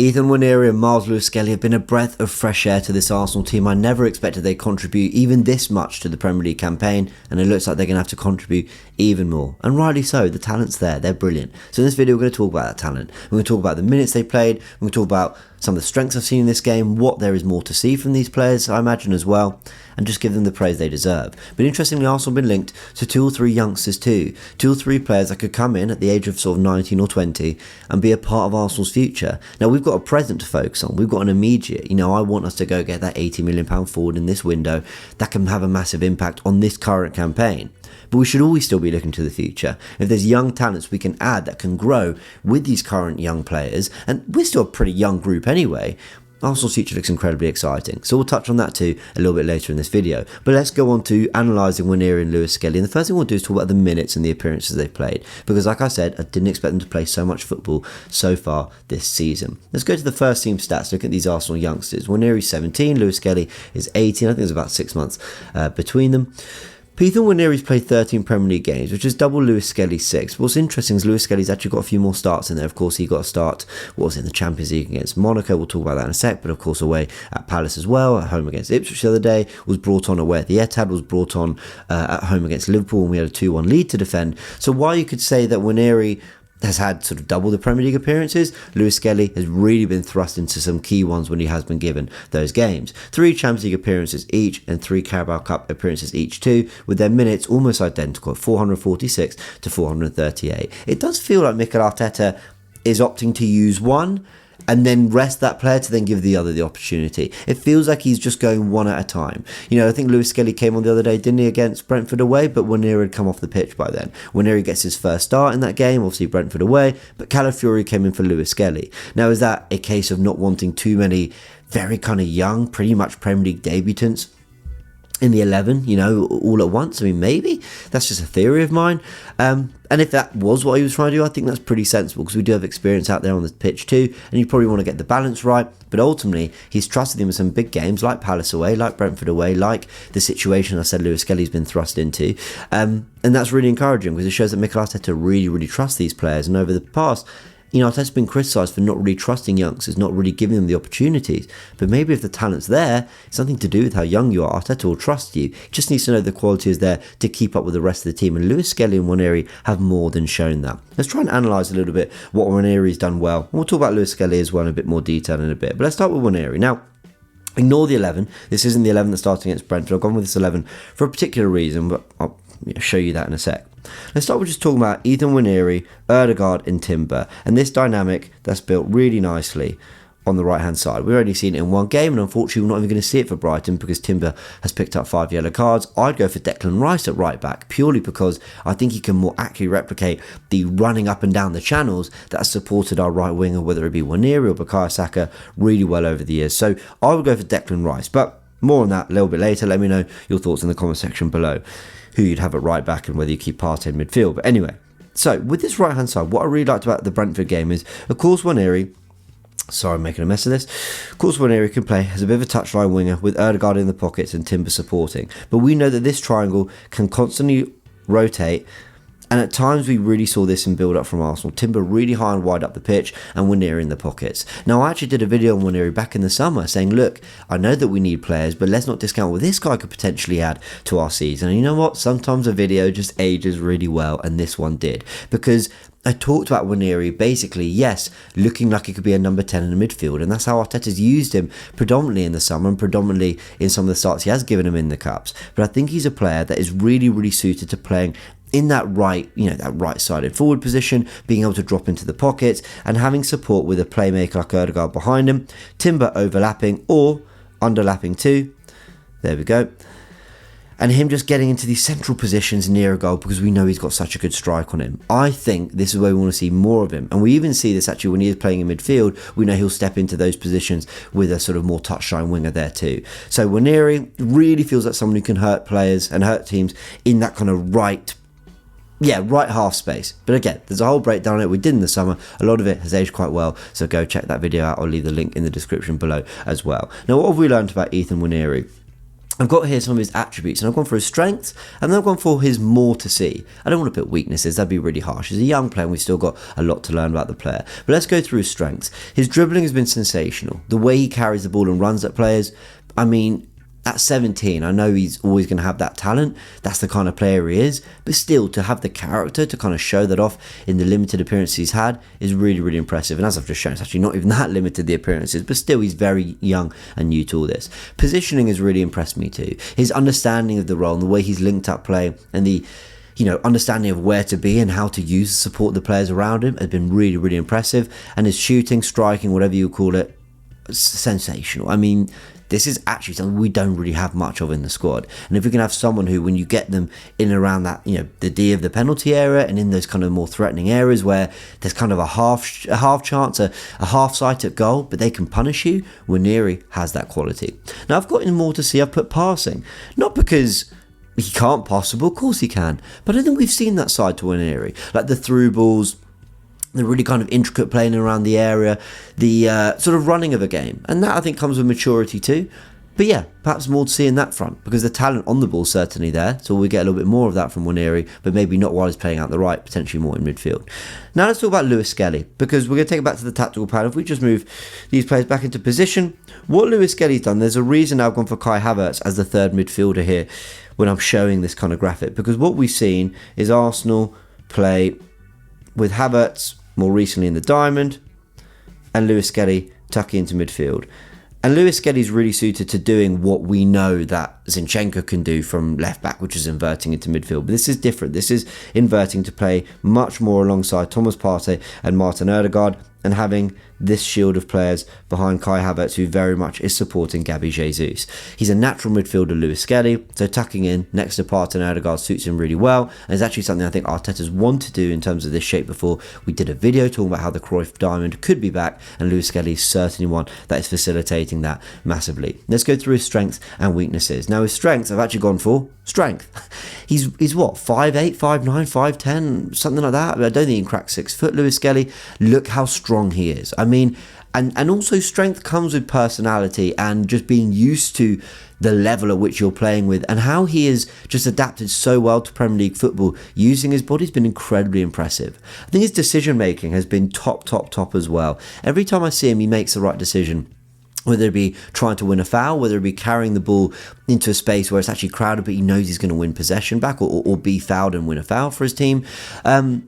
Ethan Nwaneri and Myles Lewis-Skelly have been a breath of fresh air to this Arsenal team. I never expected they'd contribute even this much to the Premier League campaign, and it looks like they're going to have to contribute even more. And rightly so, the talent's there, they're brilliant. So in this video we're going to talk about that talent. We're going to talk about the minutes they played, we're going to talk about some of the strengths I've seen in this game, what there is more to see from these players, I imagine as well, and just give them the praise they deserve. But interestingly, Arsenal have been linked to 2 or 3 youngsters too. 2 or 3 players that could come in at the age of sort of 19 or 20 and be a part of Arsenal's future. Now, we've got a present to focus on. We've got an immediate. I want us to go get that £80 million forward in this window that can have a massive impact on this current campaign. But we should always still be looking to the future. If there's young talents we can add that can grow with these current young players, and we're still a pretty young group anyway, Arsenal's future looks incredibly exciting. So we'll touch on that too a little bit later in this video. But let's go on to analysing Nwaneri and Lewis-Skelly. And the first thing we'll do is talk about the minutes and the appearances they've played. Because like I said, I didn't expect them to play so much football so far this season. Let's go to the first team stats. Look at these Arsenal youngsters. Nwaneri's 17, Lewis-Skelly is 18. I think there's about 6 months between them. Ethan Nwaneri's played 13 Premier League games, which is double Lewis-Skelly's 6. What's interesting is Lewis-Skelly's actually got a few more starts in there. Of course, he got a start, in the Champions League against Monaco. We'll talk about that in a sec, but of course away at Palace as well, at home against Ipswich the other day, was brought on away at the Etihad, was brought on at home against Liverpool, and we had a 2-1 lead to defend. So while you could say that Nwaneri has had sort of double the Premier League appearances, Lewis-Skelly has really been thrust into some key ones when he has been given those games. 3 Champions League appearances each and 3 Carabao Cup appearances each too, with their minutes almost identical at 446 to 438. It does feel like Mikel Arteta is opting to use one and then rest that player to then give the other the opportunity. It feels like he's just going one at a time. I think Lewis-Skelly came on the other day, didn't he, against Brentford away, but Nwaneri had come off the pitch by then. Nwaneri gets his first start in that game, obviously Brentford away, but Calafiori came in for Lewis-Skelly. Now, is that a case of not wanting too many very kind of young, pretty much Premier League debutants in the 11, all at once? I mean, maybe. That's just a theory of mine. And if that was what he was trying to do, I think that's pretty sensible because we do have experience out there on the pitch too, and you probably want to get the balance right. But ultimately, he's trusted him with some big games like Palace away, like Brentford away, like the situation I said Lewis-Skelly's been thrust into. And that's really encouraging because it shows that Mikel Arteta really, really trusts these players. And over the past, Arteta's been criticised for not really trusting youngsters, not really giving them the opportunities. But maybe if the talent's there, it's something to do with how young you are. Arteta will trust you. He just needs to know the quality is there to keep up with the rest of the team. And Lewis-Skelly and Nwaneri have more than shown that. Let's try and analyse a little bit what Nwaneri's done well. We'll talk about Lewis-Skelly as well in a bit more detail in a bit. But let's start with Nwaneri. Now, ignore the 11. This isn't the 11 that's starting against Brentford. I've gone with this 11 for a particular reason, but I'll show you that in a sec. Let's start with just talking about Ethan Nwaneri, Ødegaard and Timber, and this dynamic that's built really nicely on the right hand side. We've already seen it in one game, and unfortunately we're not even going to see it for Brighton because Timber has picked up 5 yellow cards. I'd go for Declan Rice at right back purely because I think he can more accurately replicate the running up and down the channels that has supported our right winger, whether it be Nwaneri or Bukayo Saka, really well over the years. So I would go for Declan Rice, but more on that a little bit later. Let me know your thoughts in the comment section below, who you'd have at right back and whether you keep Partey in midfield. But anyway, so with this right hand side, what I really liked about the Brentford game is, of course, Nwaneri, sorry I'm making a mess of this, of course Nwaneri can play as a bit of a touchline winger with Ødegaard in the pockets and Timber supporting. But we know that this triangle can constantly rotate, and at times we really saw this in build-up from Arsenal. Timber really high and wide up the pitch and Nwaneri in the pockets. Now, I actually did a video on Nwaneri back in the summer saying, look, I know that we need players, but let's not discount what this guy could potentially add to our season. And you know what? Sometimes a video just ages really well, and this one did. Because I talked about Nwaneri basically, yes, looking like he could be a number 10 in the midfield, and that's how Arteta's used him predominantly in the summer and predominantly in some of the starts he has given him in the Cups. But I think he's a player that is really, really suited to playing in that right, that right-sided forward position, being able to drop into the pockets and having support with a playmaker like Ødegaard behind him, Timber overlapping or underlapping too. There we go. And him just getting into these central positions near a goal because we know he's got such a good strike on him. I think this is where we want to see more of him. And we even see this actually when he is playing in midfield. We know he'll step into those positions with a sort of more touchline winger there too. So Nwaneri really feels like someone who can hurt players and hurt teams in that kind of right half space. But again, there's a whole breakdown on it we did in the summer. A lot of it has aged quite well, so go check that video out. I'll leave the link in the description below as well. Now, what have we learned about Ethan Nwaneri? I've got here some of his attributes, and I've gone for his strengths, and then I've gone for his more to see. I don't want to put weaknesses, that'd be really harsh. He's a young player, and we've still got a lot to learn about the player. But let's go through his strengths. His dribbling has been sensational. The way he carries the ball and runs at players, I mean, at 17, I know he's always going to have that talent. That's the kind of player he is. But still, to have the character to kind of show that off in the limited appearances he's had is really, really impressive. And as I've just shown, it's actually not even that limited, the appearances. But still, he's very young and new to all this. Positioning has really impressed me too. His understanding of the role and the way he's linked up play and the understanding of where to be and how to use and support the players around him has been really, really impressive. And his shooting, striking, whatever you call it, sensational. I mean, this is actually something we don't really have much of in the squad. And if we can have someone who, when you get them in and around that, the D of the penalty area and in those kind of more threatening areas where there's kind of a half chance, a half sight at goal, but they can punish you, Nwaneri has that quality. Now, I've got more to see. I've put passing. Not because he can't pass the ball, of course he can. But I don't think we've seen that side to Nwaneri. Like the through balls, the really kind of intricate playing around the area, the sort of running of a game. And that, I think, comes with maturity too. But yeah, perhaps more to see in that front, because the talent on the ball is certainly there. So we get a little bit more of that from Nwaneri, but maybe not while he's playing out the right, potentially more in midfield. Now let's talk about Lewis-Skelly, because we're going to take it back to the tactical panel. If we just move these players back into position, what Lewis-Skelly's done, there's a reason I've gone for Kai Havertz as the third midfielder here when I'm showing this kind of graphic, because what we've seen is Arsenal play with Havertz more recently in the diamond, and Lewis-Skelly tucking into midfield. And Lewis-Skelly's really suited to doing what we know that Zinchenko can do from left back, which is inverting into midfield. But this is different. This is inverting to play much more alongside Thomas Partey and Martin Ødegaard, and having this shield of players behind Kai Havertz, who very much is supporting Gabby Jesus. He's a natural midfielder, Lewis-Skelly, so tucking in next to Partey and Ødegaard suits him really well, and it's actually something I think Arteta's wanted to do in terms of this shape before. We did a video talking about how the Cruyff Diamond could be back, and Lewis-Skelly is certainly one that is facilitating that massively. Let's go through his strengths and weaknesses. Now, his strengths, I've actually gone for strength. He's what, 5'8", 5'9", 5'10", something like that? I don't think he can crack 6 foot, Lewis-Skelly. Look how strong he is. I mean, and also strength comes with personality and just being used to the level at which you're playing with, and how he has just adapted so well to Premier League football using his body has been incredibly impressive. I think his decision making has been top as well. Every time I see him, he makes the right decision. Whether it be trying to win a foul, whether it be carrying the ball into a space where it's actually crowded, but he knows he's going to win possession back, or be fouled and win a foul for his team. And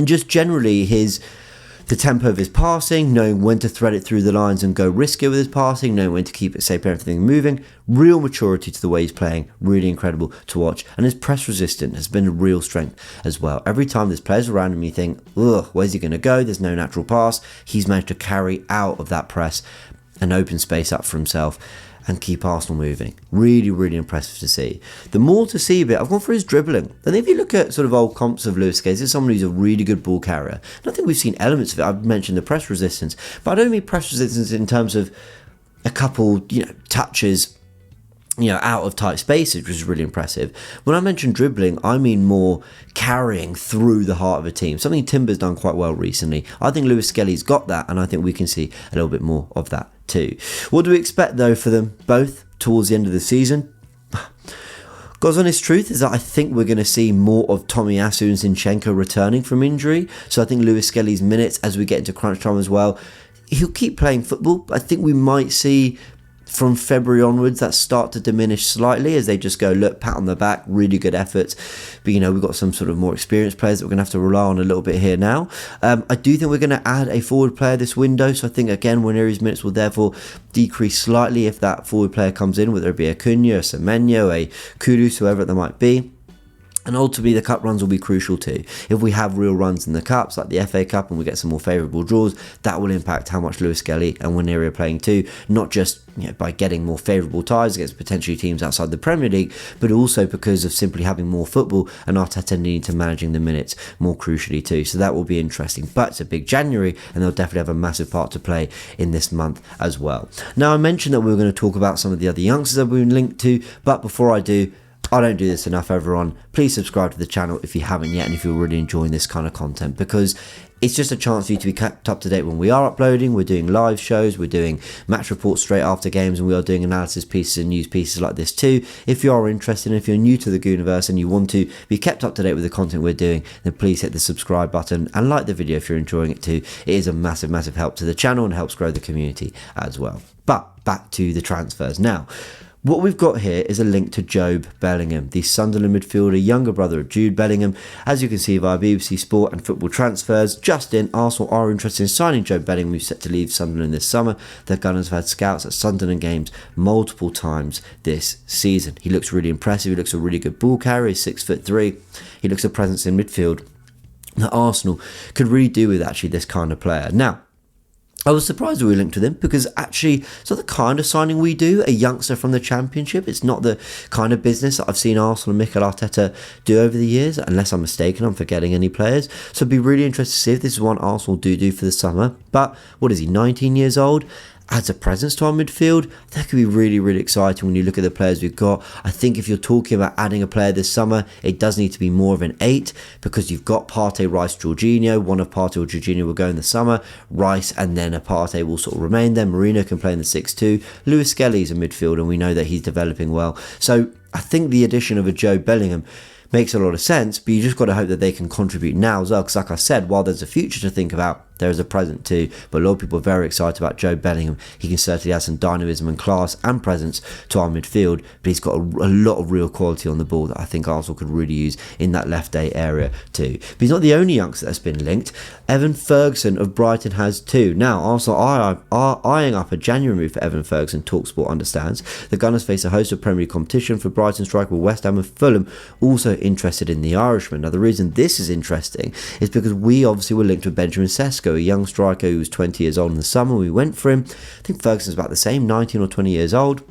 just generally the tempo of his passing, knowing when to thread it through the lines and go risky with his passing, knowing when to keep it safe, everything moving. Real maturity to the way he's playing, really incredible to watch. And his press resistance has been a real strength as well. Every time there's players around him, you think, ugh, where's he going to go? There's no natural pass. He's managed to carry out of that press and open space up for himself and keep Arsenal moving. Really, really impressive to see. The more to see bit, I've gone for his dribbling. And if you look at sort of old comps of Lewis-Skelly, this is someone who's a really good ball carrier. And I think we've seen elements of it. I've mentioned the press resistance, but I don't mean press resistance in terms of a couple, touches, out of tight spaces, which is really impressive. When I mention dribbling, I mean more carrying through the heart of a team. Something Timber's done quite well recently. I think Lewis-Skelly's got that, and I think we can see a little bit more of that too. What do we expect though for them both towards the end of the season? God's honest truth is that I think we're going to see more of Tomiyasu and Zinchenko returning from injury. So I think Lewis-Skelly's minutes as we get into crunch time as well, he'll keep playing football, but I think we might see from February onwards that start to diminish slightly as they just go, look, pat on the back, really good efforts. But we've got some sort of more experienced players that we're going to have to rely on a little bit here now. I do think we're going to add a forward player this window, so I think again Nwaneri's minutes will therefore decrease slightly if that forward player comes in, whether it be a Cunha, a Semenyo, a Kudus, whoever it might be. And ultimately, the cup runs will be crucial too. If we have real runs in the cups, like the FA Cup, and we get some more favourable draws, that will impact how much Lewis-Skelly and Nwaneri are playing too. Not just by getting more favourable ties against potentially teams outside the Premier League, but also because of simply having more football and Arteta needing to managing the minutes more crucially too. So that will be interesting. But it's a big January, and they'll definitely have a massive part to play in this month as well. Now, I mentioned that we were going to talk about some of the other youngsters that we've been linked to, but before I do, I don't do this enough, everyone. Please subscribe to the channel if you haven't yet, and if you're really enjoying this kind of content, because it's just a chance for you to be kept up to date when we are uploading. We're doing live shows, we're doing match reports straight after games, and we are doing analysis pieces and news pieces like this too. If you are interested, and if you're new to the Goonerverse and you want to be kept up to date with the content we're doing, then please hit the subscribe button and like the video if you're enjoying it too. It is a massive, massive help to the channel and helps grow the community as well. But back to the transfers now. What we've got here is a link to Jobe Bellingham, the Sunderland midfielder, younger brother of Jude Bellingham. As you can see via BBC Sport and Football Transfers, just in, Arsenal are interested in signing Jobe Bellingham, who's set to leave Sunderland this summer. The Gunners have had scouts at Sunderland games multiple times this season. He looks really impressive, he looks a really good ball carrier, he's 6'3". He looks a presence in midfield that Arsenal could really do with actually this kind of player. Now, I was surprised we were linked with him because actually it's not the kind of signing we do, a youngster from the Championship. It's not the kind of business that I've seen Arsenal and Mikel Arteta do over the years, unless I'm mistaken, I'm forgetting any players. So I'd be really interested to see if this is one Arsenal do for the summer. But what is he, 19 years old? Adds a presence to our midfield. That could be really, really exciting when you look at the players we've got. I think if you're talking about adding a player this summer, it does need to be more of an 8 because you've got Partey, Rice, Jorginho. One of Partey or Jorginho will go in the summer. Rice and then a Partey will sort of remain there. Marino can play in the 6-2. Lewis-Skelly is a midfielder and we know that he's developing well. So I think the addition of a Jobe Bellingham makes a lot of sense, but you just got to hope that they can contribute now as well, because like I said, while there's a future to think about, there is a present too. But a lot of people are very excited about Jobe Bellingham. He can certainly add some dynamism and class and presence to our midfield, but he's got a lot of real quality on the ball that I think Arsenal could really use in that left 8 area too. But he's not the only youngster that's been linked. Evan Ferguson of Brighton has too. Now, Arsenal are eyeing up a January move for Evan Ferguson, TalkSport understands. The Gunners face a host of Premier League competition for Brighton striker with West Ham and Fulham also interested in the Irishman. Now, the reason this is interesting is because we obviously were linked with Benjamin Sesko, a young striker who was 20 years old in the summer. We went for him. I think Ferguson's about the same, 19 or 20 years old.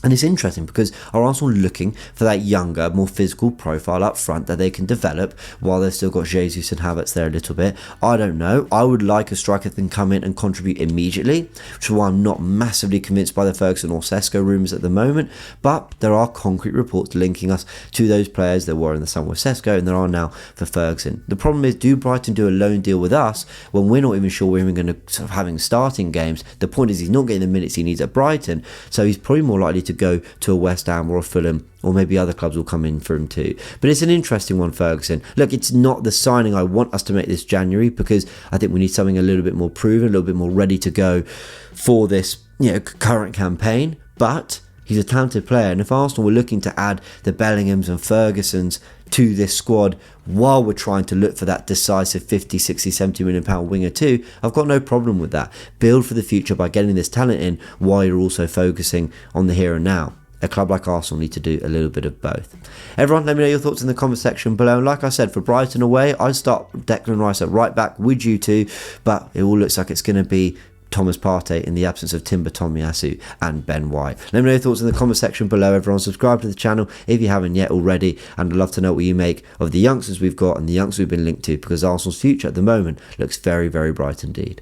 And it's interesting because are Arsenal looking for that younger, more physical profile up front that they can develop while they've still got Jesus and Havertz there a little bit? I don't know. I would like a striker that can come in and contribute immediately, which is why I'm not massively convinced by the Ferguson or Sesko rumours at the moment. But there are concrete reports linking us to those players. There were in the summer with Sesko and there are now for Ferguson. The problem is, do Brighton do a loan deal with us when we're not even sure we're even going to sort of having starting games? The point is he's not getting the minutes he needs at Brighton, so he's probably more likely to go to a West Ham or a Fulham, or maybe other clubs will come in for him too. But it's an interesting one, Ferguson. Look, it's not the signing I want us to make this January, because I think we need something a little bit more proven, a little bit more ready to go for this, current campaign. But he's a talented player, and if Arsenal were looking to add the Bellinghams and Fergusons to this squad while we're trying to look for that decisive 50, 60, 70 million pound winger too, I've got no problem with that. Build for the future by getting this talent in while you're also focusing on the here and now. A club like Arsenal need to do a little bit of both. Everyone, let me know your thoughts in the comment section below. And like I said, for Brighton away, I start Declan Rice at right back with you two, but it all looks like it's going to be Thomas Partey in the absence of Timber Tomiyasu and Ben White. Let me know your thoughts in the comment section below. Everyone, subscribe to the channel if you haven't yet already, and I'd love to know what you make of the youngsters we've got and the youngsters we've been linked to, because Arsenal's future at the moment looks very, very bright indeed.